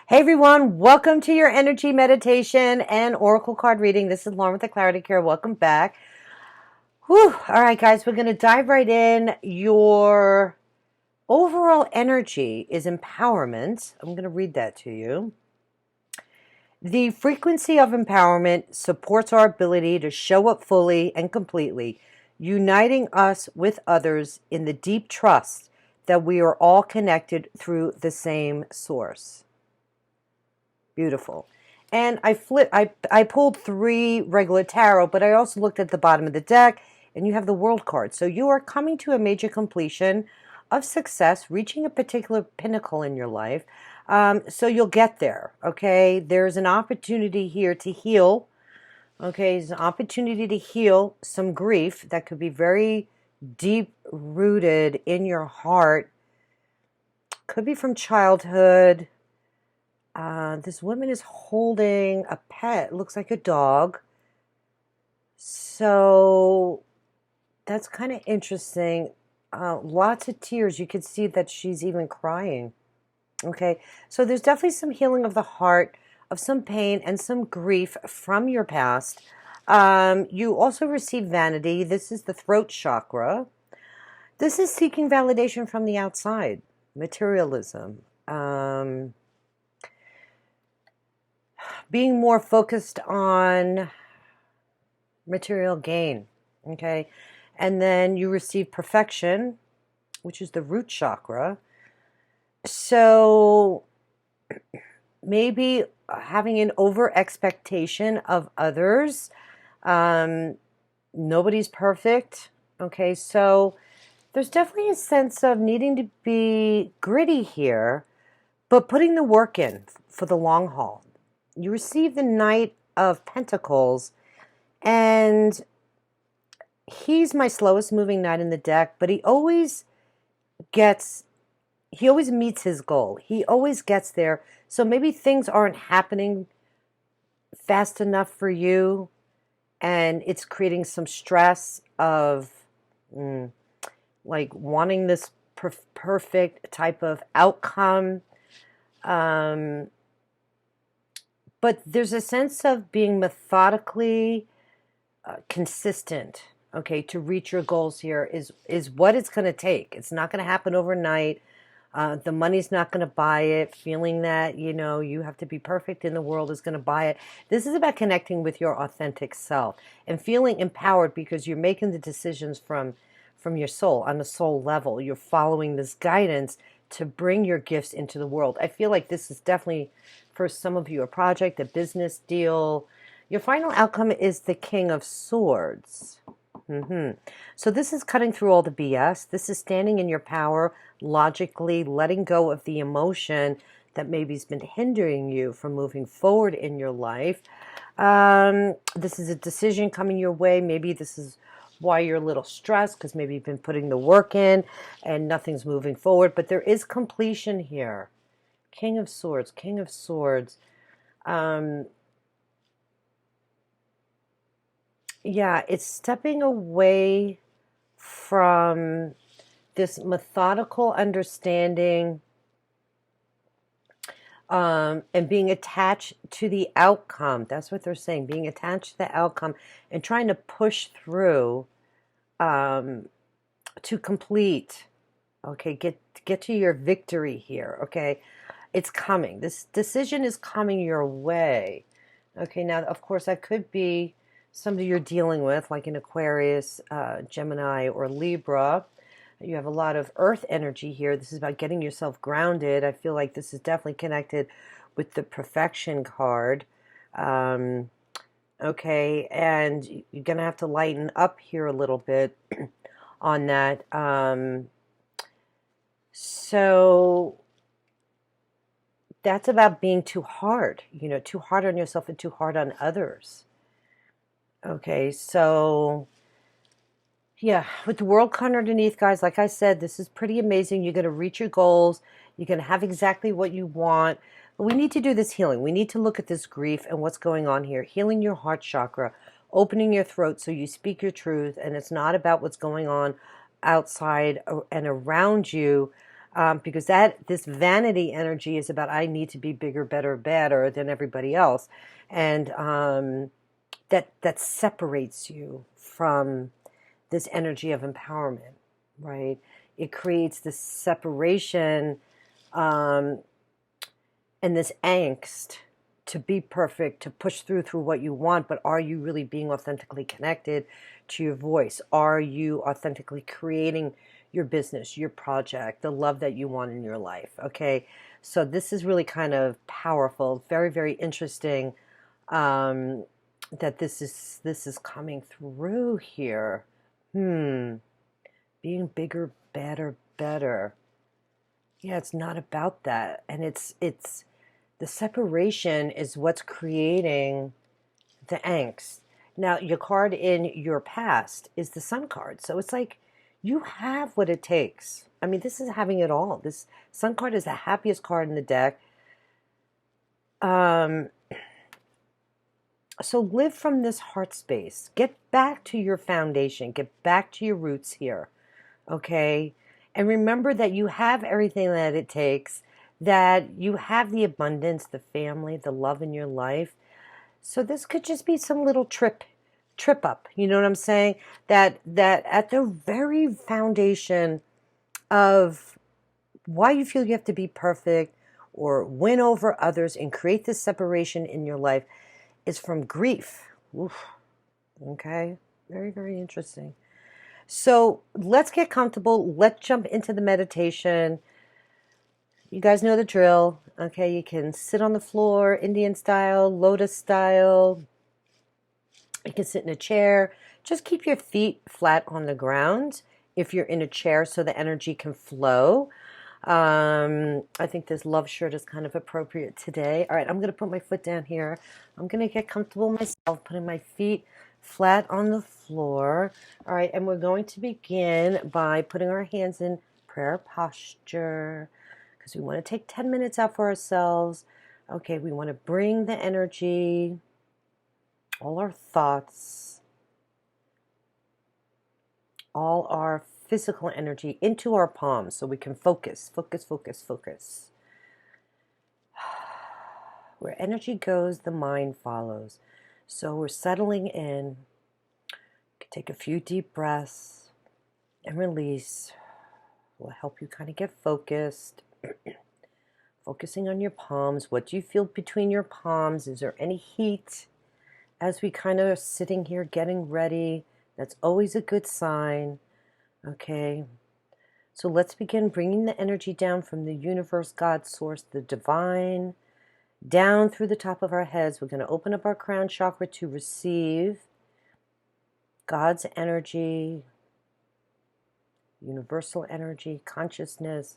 Hey everyone, welcome to your energy meditation and oracle card reading. This is Lauren with the Clarity Cure. Welcome back. Whew. All right, guys, we're going to dive right in. Your overall energy is empowerment. I'm going to read that to you. The frequency of empowerment supports our ability to show up fully and completely, uniting us with others in the deep trust that we are all connected through the same source. Beautiful. And I pulled 3 regular tarot, but I also looked at the bottom of the deck, and you have the World card. So you are coming to a major completion of success, reaching a particular pinnacle in your life. So you'll get there, okay? There's an opportunity here to heal, okay? There's an opportunity to heal some grief that could be very deep-rooted in your heart. Could be from childhood. This woman is holding a pet. It looks like a dog. So that's kind of interesting. Lots of tears. You can see that she's even crying. Okay, so there's definitely some healing of the heart, of some pain and some grief from your past. You also receive vanity. This is the throat chakra. This is seeking validation from the outside. Materialism. Being more focused on material gain, okay? And then you receive perfection, which is the root chakra. So maybe having an over expectation of others. Nobody's perfect, okay? So there's definitely a sense of needing to be gritty here, but putting the work in for the long haul. You receive the Knight of Pentacles, and he's my slowest moving knight in the deck, but he always meets his goal. He always gets there. So maybe things aren't happening fast enough for you, and it's creating some stress of like wanting this perfect type of outcome. But there's a sense of being methodically consistent, okay, to reach your goals here is what it's going to take. It's not going to happen overnight. The money's not going to buy it. Feeling that, you have to be perfect in the world is going to buy it. This is about connecting with your authentic self and feeling empowered because you're making the decisions from your soul, on a soul level. You're following this guidance to bring your gifts into the world. I feel like this is definitely, for some of you, a project, a business deal. Your final outcome is the King of Swords. So this is cutting through all the BS. This is standing in your power, logically letting go of the emotion that maybe has been hindering you from moving forward in your life. This is a decision coming your way. Maybe this is why you're a little stressed, because maybe you've been putting the work in and nothing's moving forward. But there is completion here. King of Swords, King of Swords. Yeah, it's stepping away from this methodical understanding and being attached to the outcome. That's what they're saying, being attached to the outcome and trying to push through to complete. Okay, get to your victory here, okay? It's coming. This decision is coming your way. Okay, now, of course, that could be somebody you're dealing with, like an Aquarius, Gemini, or Libra. You have a lot of earth energy here. This is about getting yourself grounded. I feel like this is definitely connected with the perfection card. Okay, and you're going to have to lighten up here a little bit on that. So that's about being too hard, too hard on yourself and too hard on others. Okay, so yeah, with the World card underneath, guys, like I said, this is pretty amazing. You're going to reach your goals. You're going to have exactly what you want. But we need to do this healing. We need to look at this grief and what's going on here. Healing your heart chakra, opening your throat so you speak your truth, and it's not about what's going on outside and around you. because this vanity energy is about I need to be bigger, better, better than everybody else, and that separates you from this energy of empowerment, right? It creates this separation and this angst to be perfect, to push through what you want, but are you really being authentically connected to your voice? Are you authentically creating your business, your project, the love that you want in your life? Okay, so this is really kind of powerful, very, very interesting that this is coming through here. Being bigger, better, better. Yeah, it's not about that, and it's the separation is what's creating the angst. Now, your card in your past is the Sun card. So it's like you have what it takes. I mean, this is having it all. This Sun card is the happiest card in the deck. So live from this heart space. Get back to your foundation. Get back to your roots here. Okay? And remember that you have everything that it takes, that you have the abundance, the family, the love in your life. So this could just be some little trip up. You know what I'm saying? That at the very foundation of why you feel you have to be perfect or win over others and create this separation in your life is from grief. Oof. Okay? Very, very interesting. So let's get comfortable. Let's jump into the meditation. You guys know the drill. Okay, you can sit on the floor, Indian style, lotus style. You can sit in a chair. Just keep your feet flat on the ground if you're in a chair so the energy can flow. I think this love shirt is kind of appropriate today. All right, I'm going to put my foot down here. I'm going to get comfortable myself, putting my feet flat on the floor. All right, and we're going to begin by putting our hands in prayer posture because we want to take 10 minutes out for ourselves. Okay, we want to bring the energy, all our thoughts, all our physical energy into our palms so we can focus. Where energy goes, the mind follows. So we're settling in. Take a few deep breaths and release. Will help you kind of get focused. Focusing on your palms. What do you feel between your palms? Is there any heat? As we kind of are sitting here getting ready, that's always a good sign. Okay, so let's begin bringing the energy down from the universe, God, source, the divine, down through the top of our heads. We're going to open up our crown chakra to receive God's energy, universal energy, consciousness,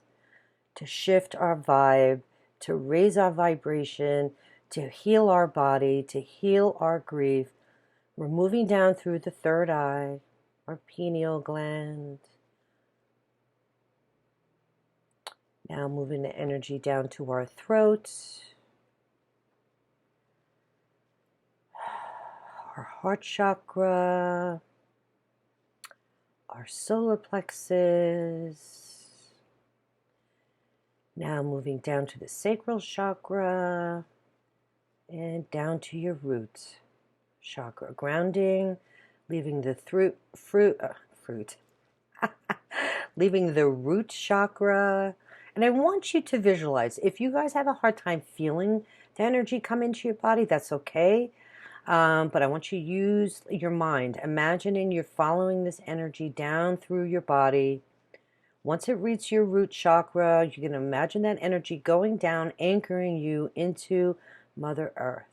to shift our vibe, to raise our vibration, to heal our body, to heal our grief. We're moving down through the third eye, our pineal gland. Now moving the energy down to our throat, our heart chakra, our solar plexus. Now moving down to the sacral chakra and down to your root chakra. Grounding, leaving the leaving the root chakra. And I want you to visualize, if you guys have a hard time feeling the energy come into your body, that's okay. But I want you to use your mind, imagining you're following this energy down through your body. Once it reaches your root chakra, you can imagine that energy going down, anchoring you into Mother Earth.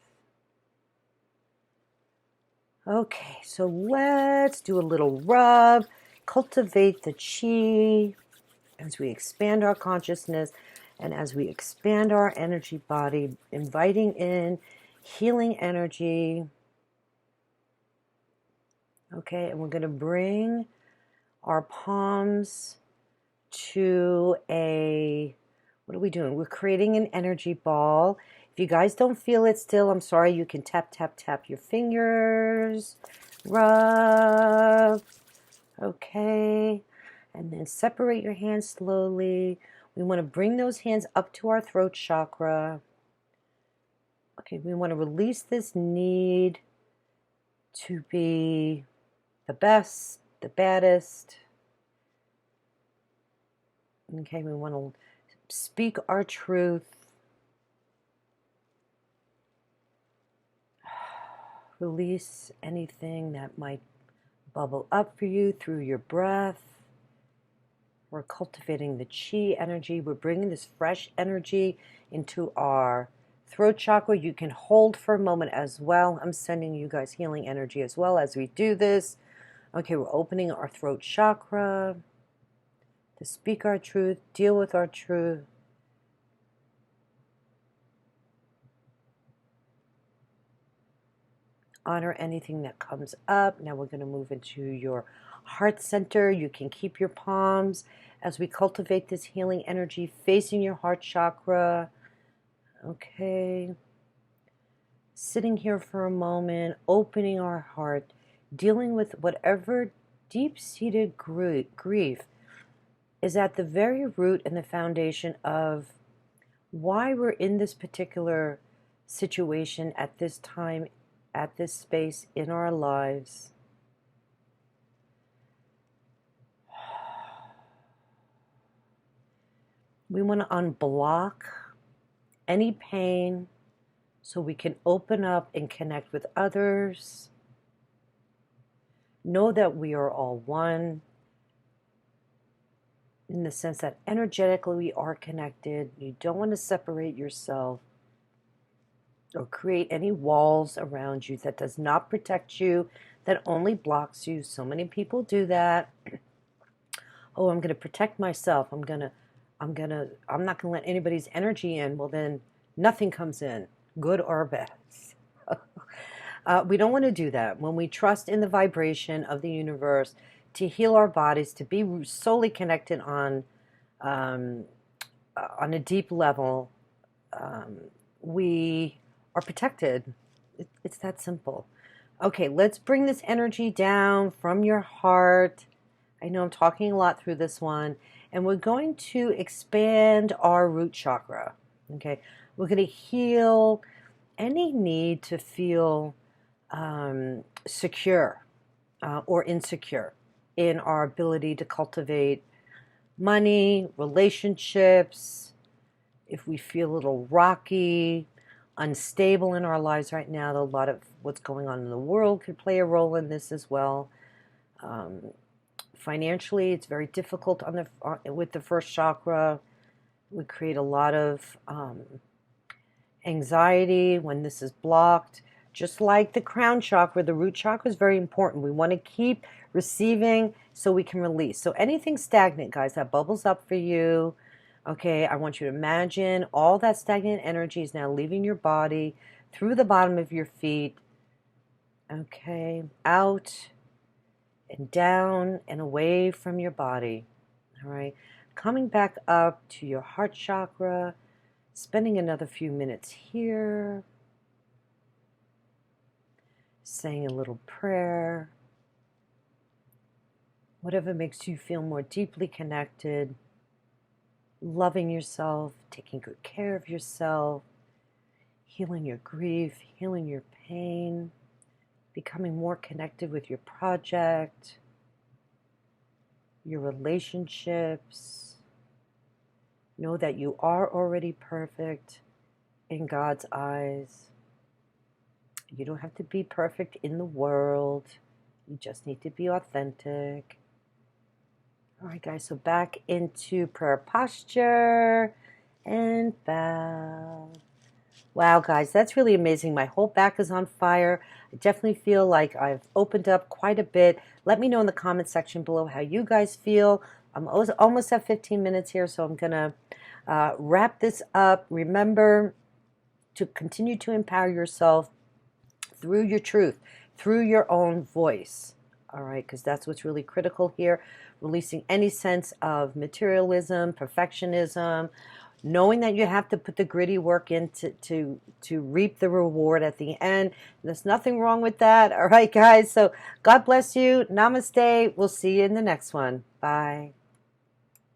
Okay, so let's do a little rub, cultivate the chi as we expand our consciousness and as we expand our energy body, inviting in healing energy. Okay, and we're going to bring our palms to what are we doing? We're creating an energy ball. If you guys don't feel it still, I'm sorry, you can tap your fingers, rub, okay, and then separate your hands slowly. We want to bring those hands up to our throat chakra. Okay, we want to release this need to be the best, the baddest. Okay, we want to speak our truth. Release anything that might bubble up for you through your breath. We're cultivating the chi energy. We're bringing this fresh energy into our throat chakra. You can hold for a moment as well. I'm sending you guys healing energy as well as we do this. Okay, we're opening our throat chakra to speak our truth, deal with our truth. Honor anything that comes up. Now we're going to move into your heart center. You can keep your palms as we cultivate this healing energy facing your heart chakra. Okay. Sitting here for a moment, opening our heart, dealing with whatever deep-seated grief is at the very root and the foundation of why we're in this particular situation at this time, at this space in our lives. We want to unblock any pain so we can open up and connect with others. Know that we are all one in the sense that energetically we are connected. You don't want to separate yourself or create any walls around you that does not protect you, that only blocks you. So many people do that. Oh, I'm going to protect myself. I'm not going to let anybody's energy in. Well, then nothing comes in, good or bad. We don't want to do that. When we trust in the vibration of the universe to heal our bodies, to be solely connected on a deep level, we are protected. It's that simple. Okay, let's bring this energy down from your heart. I know I'm talking a lot through this one. And we're going to expand our root chakra. Okay, we're going to heal any need to feel secure or insecure in our ability to cultivate money, relationships. If we feel a little rocky, unstable in our lives right now, a lot of what's going on in the world could play a role in this as well. Financially, it's very difficult with the first chakra. We create a lot of anxiety when this is blocked. Just like the crown chakra, the root chakra is very important. We want to keep receiving so we can release. So anything stagnant, guys, that bubbles up for you, okay, I want you to imagine all that stagnant energy is now leaving your body through the bottom of your feet, okay, out and down and away from your body, all right? Coming back up to your heart chakra, spending another few minutes here, saying a little prayer, whatever makes you feel more deeply connected, loving yourself, taking good care of yourself, healing your grief, healing your pain, becoming more connected with your project, your relationships. Know that you are already perfect in God's eyes. You don't have to be perfect in the world. You just need to be authentic. All right, guys, so back into prayer posture and bow. Wow, guys, that's really amazing. My whole back is on fire. I definitely feel like I've opened up quite a bit. Let me know in the comment section below how you guys feel. I'm almost at 15 minutes here, so I'm going to wrap this up. Remember to continue to empower yourself through your truth, through your own voice. All right, because that's what's really critical here. Releasing any sense of materialism, perfectionism, knowing that you have to put the gritty work in to reap the reward at the end. There's nothing wrong with that. All right, guys. So God bless you. Namaste. We'll see you in the next one. Bye.